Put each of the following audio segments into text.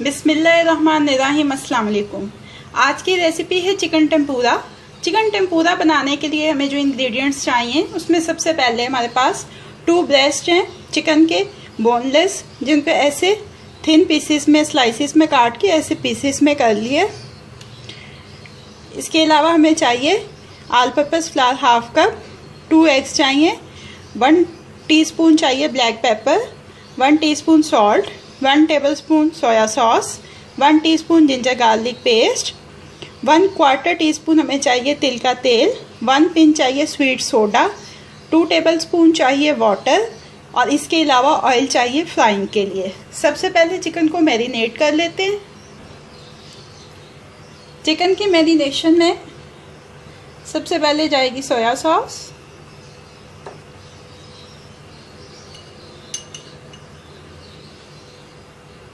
बिस्मिल्लाहिर्रहमानिर्रहीम। अस्सलाम वालेकुम। आज की रेसिपी है चिकन टेम्पूरा। चिकन टेम्पूरा बनाने के लिए हमें जो इंग्रेडिएंट्स चाहिए उसमें सबसे पहले हमारे पास 2 ब्रेस्ट हैं चिकन के, बोनलेस, जिन पे ऐसे थिन पीसेस में स्लाइसिस में काट के ऐसे पीसेस में कर लिए। इसके अलावा हमें चाहिए all purpose flower half cup, 2 eggs चाहिए, 1 टीस्पून चाहिए black pepper, 1 teaspoon salt, 1 tablespoon soya sauce, 1 teaspoon ginger garlic paste, 1/4 teaspoon हमें चाहिए तिल का तेल, 1 पिंच चाहिए स्वीट सोडा, 2 टेबलस्पून चाहिए वाटर और इसके अलावा ऑयल चाहिए फ्राइंग के लिए। सबसे पहले चिकन को मैरिनेट कर लेते हैं। चिकन की मैरिनेशन में सबसे पहले जाएगी soya sauce,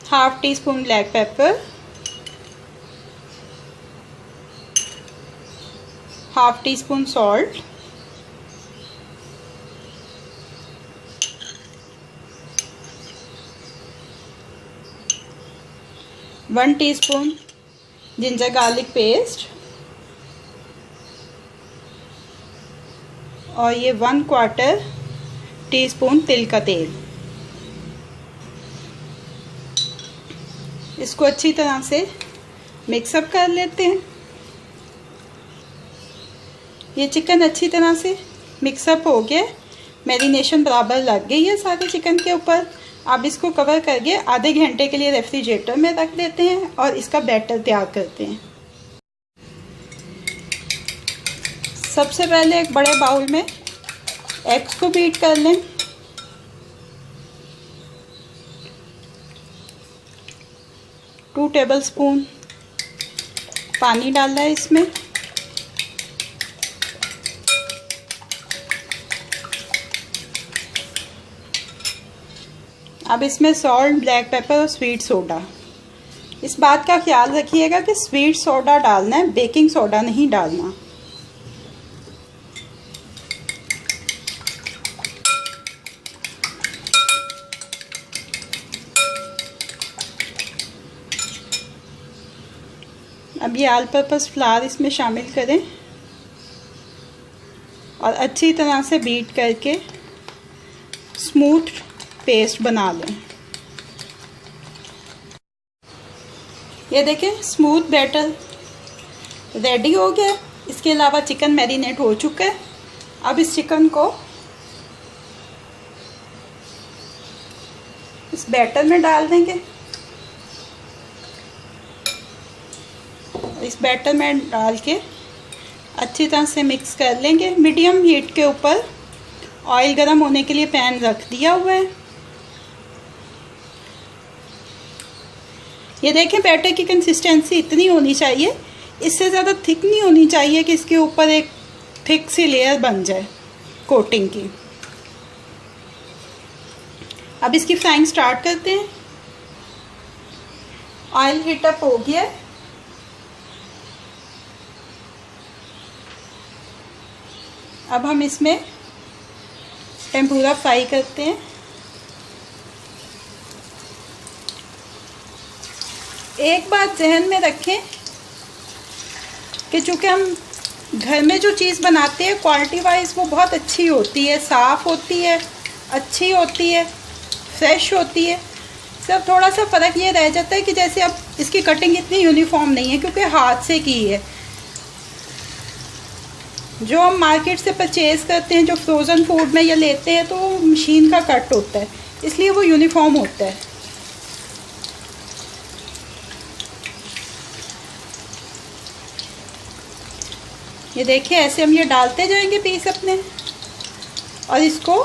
half tea spoon black pepper, half tea spoon salt, one teaspoon ginger garlic paste और ये 1/4 टीस्पून तिल का तेल। इसको अच्छी तरह से मिक्सअप कर लेते हैं। ये चिकन अच्छी तरह से मिक्सअप हो गया, मैरिनेशन बराबर लग गई है सारे चिकन के ऊपर। अब इसको कवर करके आधे घंटे के लिए रेफ्रिजरेटर में रख देते हैं और इसका बैटर तैयार करते हैं। सबसे पहले एक बड़े बाउल में एग्स को बीट कर लें। टू टेबलस्पून पानी डालना है इसमें। अब इसमें सॉल्ट, ब्लैक पेपर और स्वीट सोडा। इस बात का ख्याल रखिएगा कि स्वीट सोडा डालना है, बेकिंग सोडा नहीं डालना। अब ये ऑल पर्पस फ्लावर इसमें शामिल करें और अच्छी तरह से बीट करके स्मूथ पेस्ट बना लें। ये देखें स्मूथ बैटर रेडी हो गया। इसके अलावा चिकन मैरिनेट हो चुका है। अब इस चिकन को इस बैटर में डाल देंगे। इस बैटर में डाल के अच्छी तरह से मिक्स कर लेंगे। मीडियम हीट के ऊपर ऑयल गर्म होने के लिए पैन रख दिया हुआ है। ये देखें बैटर की कंसिस्टेंसी इतनी होनी चाहिए, इससे ज़्यादा थिक नहीं होनी चाहिए कि इसके ऊपर एक थिक सी लेयर बन जाए कोटिंग की। अब इसकी फ्राइंग स्टार्ट करते हैं। ऑयल हीट अप हो गया है। अब हम इसमें टेम्पूरा फ्राई करते हैं। एक बात जहन में रखें कि चूँकि हम घर में जो चीज़ बनाते हैं क्वालिटी वाइज वो बहुत अच्छी होती है, साफ़ होती है, अच्छी होती है, फ्रेश होती है। सिर्फ थोड़ा सा फ़र्क ये रह जाता है कि जैसे अब इसकी कटिंग इतनी यूनिफॉर्म नहीं है क्योंकि हाथ से की है। जो हम मार्केट से परचेज़ करते हैं, जो फ्रोज़न फूड में ये लेते हैं, तो वो मशीन का कट होता है, इसलिए वो यूनिफॉर्म होता है। ये देखिए ऐसे हम ये डालते जाएंगे पीस अपने और इसको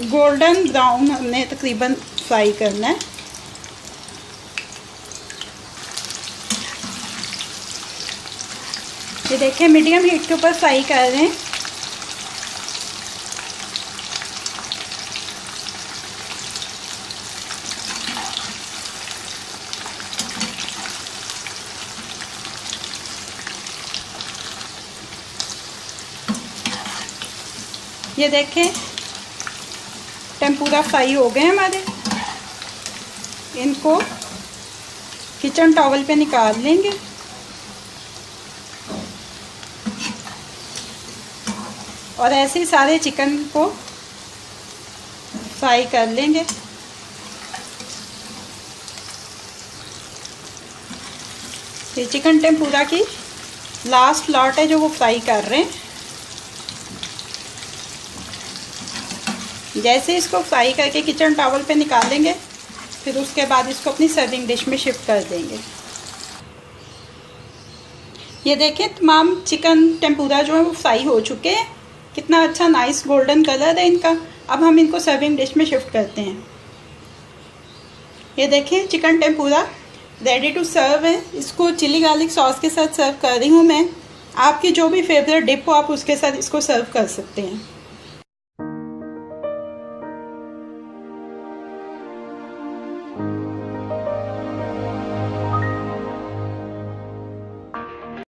गोल्डन ब्राउन हमने तकरीबन फ्राई करना है। ये देखिए मीडियम हीट के ऊपर फ्राई कर रहे हैं। ये देखें टेम्पूरा फ्राई हो गए हमारे। इनको किचन टॉवल पे निकाल लेंगे। और ऐसे ही सारे चिकन को फ्राई कर लेंगे। ये चिकन टेम्पुरा की लास्ट लॉट है जो वो फ्राई कर रहे हैं। जैसे इसको फ्राई करके किचन टॉवल पे निकालेंगे, फिर उसके बाद इसको अपनी सर्विंग डिश में शिफ्ट कर देंगे। ये देखिए तमाम चिकन टेम्पुरा जो है वो फ्राई हो चुके हैं। कितना अच्छा नाइस गोल्डन कलर है इनका। अब हम इनको सर्विंग डिश में शिफ्ट करते हैं। ये देखिए chicken tempura ready to serve है। इसको चिली गार्लिक सॉस के साथ सर्व कर रही हूँ मैं। आपकी जो भी फेवरेट डिप हो आप उसके साथ इसको सर्व कर सकते हैं।